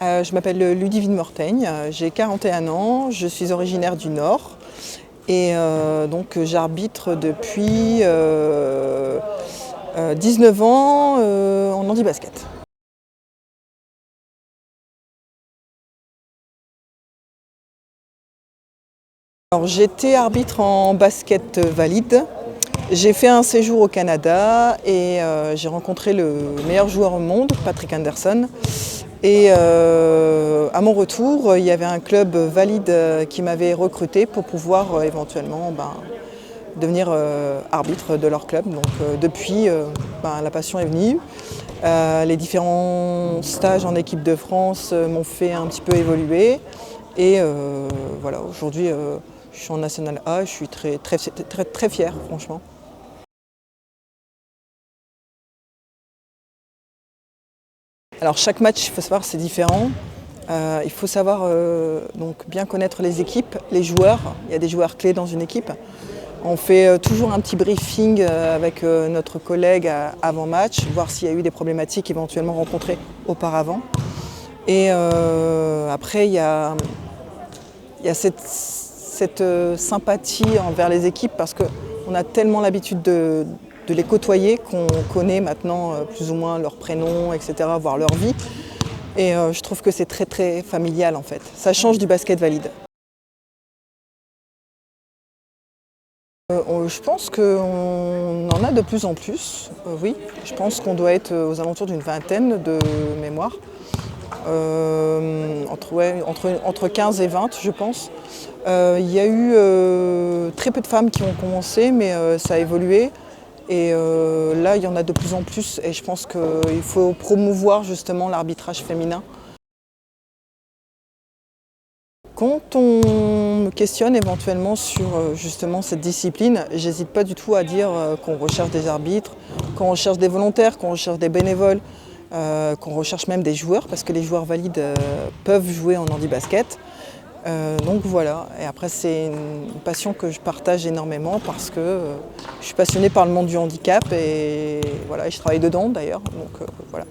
Je m'appelle Ludivine Mortaigne, j'ai 41 ans, je suis originaire du Nord et donc j'arbitre depuis 19 ans en handi-basket. Alors, j'étais arbitre en basket valide. J'ai fait un séjour au Canada et j'ai rencontré le meilleur joueur au monde, Patrick Anderson. Et à mon retour, il y avait un club valide qui m'avait recruté pour pouvoir éventuellement devenir arbitre de leur club. Donc depuis, la passion est venue. Les différents stages en équipe de France m'ont fait un petit peu évoluer. Et voilà, aujourd'hui, je suis en National A, je suis très fière, franchement. Alors chaque match, il faut savoir, c'est différent. Il faut savoir donc bien connaître les équipes, les joueurs. Il y a des joueurs clés dans une équipe. On fait toujours un petit briefing avec notre collègue avant match, voir s'il y a eu des problématiques éventuellement rencontrées auparavant. Et après, il y a cette sympathie envers les équipes parce qu'on a tellement l'habitude de les côtoyer qu'on connaît maintenant plus ou moins leurs prénoms, etc., voire leur vie. Et je trouve que c'est très familial en fait. Ça change du basket valide. Je pense qu'on en a de plus en plus, oui. Je pense qu'on doit être aux alentours d'une vingtaine de mémoires. Entre 15 et 20, je pense. Il y a eu très peu de femmes qui ont commencé, mais ça a évolué. Et là, il y en a de plus en plus. Et je pense qu'il faut promouvoir justement l'arbitrage féminin. Quand on me questionne éventuellement sur justement cette discipline, j'hésite pas du tout à dire qu'on recherche des arbitres, qu'on recherche des volontaires, qu'on recherche des bénévoles, qu'on recherche même des joueurs, parce que les joueurs valides peuvent jouer en handi-basket. Donc voilà, et après c'est une passion que je partage énormément parce que je suis passionnée par le monde du handicap et voilà, et je travaille dedans d'ailleurs, donc voilà.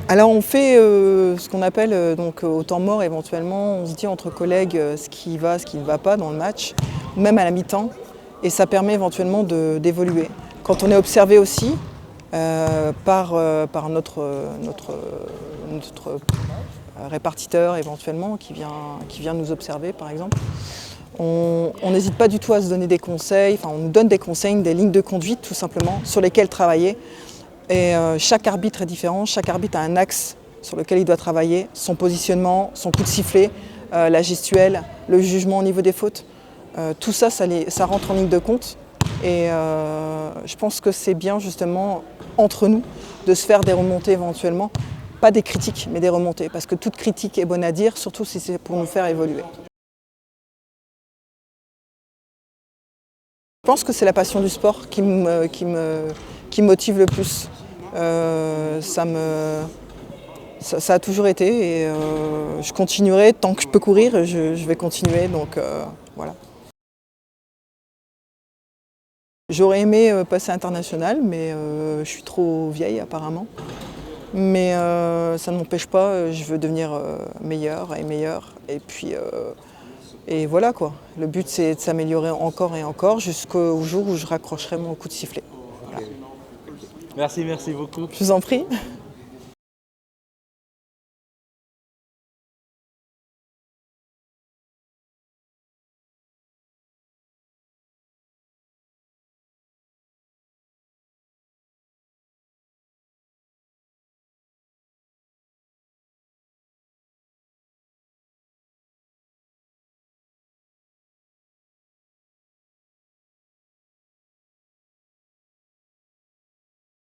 Alors on fait ce qu'on appelle donc au temps mort éventuellement, on se dit entre collègues ce qui va, ce qui ne va pas dans le match, ou même à la mi-temps, et ça permet éventuellement d'évoluer. Quand on est observé aussi par notre répartiteur éventuellement qui vient nous observer par exemple, on n'hésite pas du tout à se donner des conseils, enfin on nous donne des conseils, des lignes de conduite tout simplement sur lesquelles travailler. Et chaque arbitre est différent, chaque arbitre a un axe sur lequel il doit travailler, son positionnement, son coup de sifflet, la gestuelle, le jugement au niveau des fautes. Tout ça, ça rentre en ligne de compte. Et je pense que c'est bien justement entre nous de se faire des remontées éventuellement, pas des critiques, mais des remontées, parce que toute critique est bonne à dire, surtout si c'est pour nous faire évoluer. Je pense que c'est la passion du sport qui me motive le plus. Ça a toujours été et je continuerai tant que je peux courir, je vais continuer, donc voilà. J'aurais aimé passer international, mais je suis trop vieille apparemment. Mais ça ne m'empêche pas, je veux devenir meilleure et meilleure. Et puis et voilà quoi. Le but c'est de s'améliorer encore et encore jusqu'au jour où je raccrocherai mon coup de sifflet. Voilà. Merci beaucoup. Je vous en prie.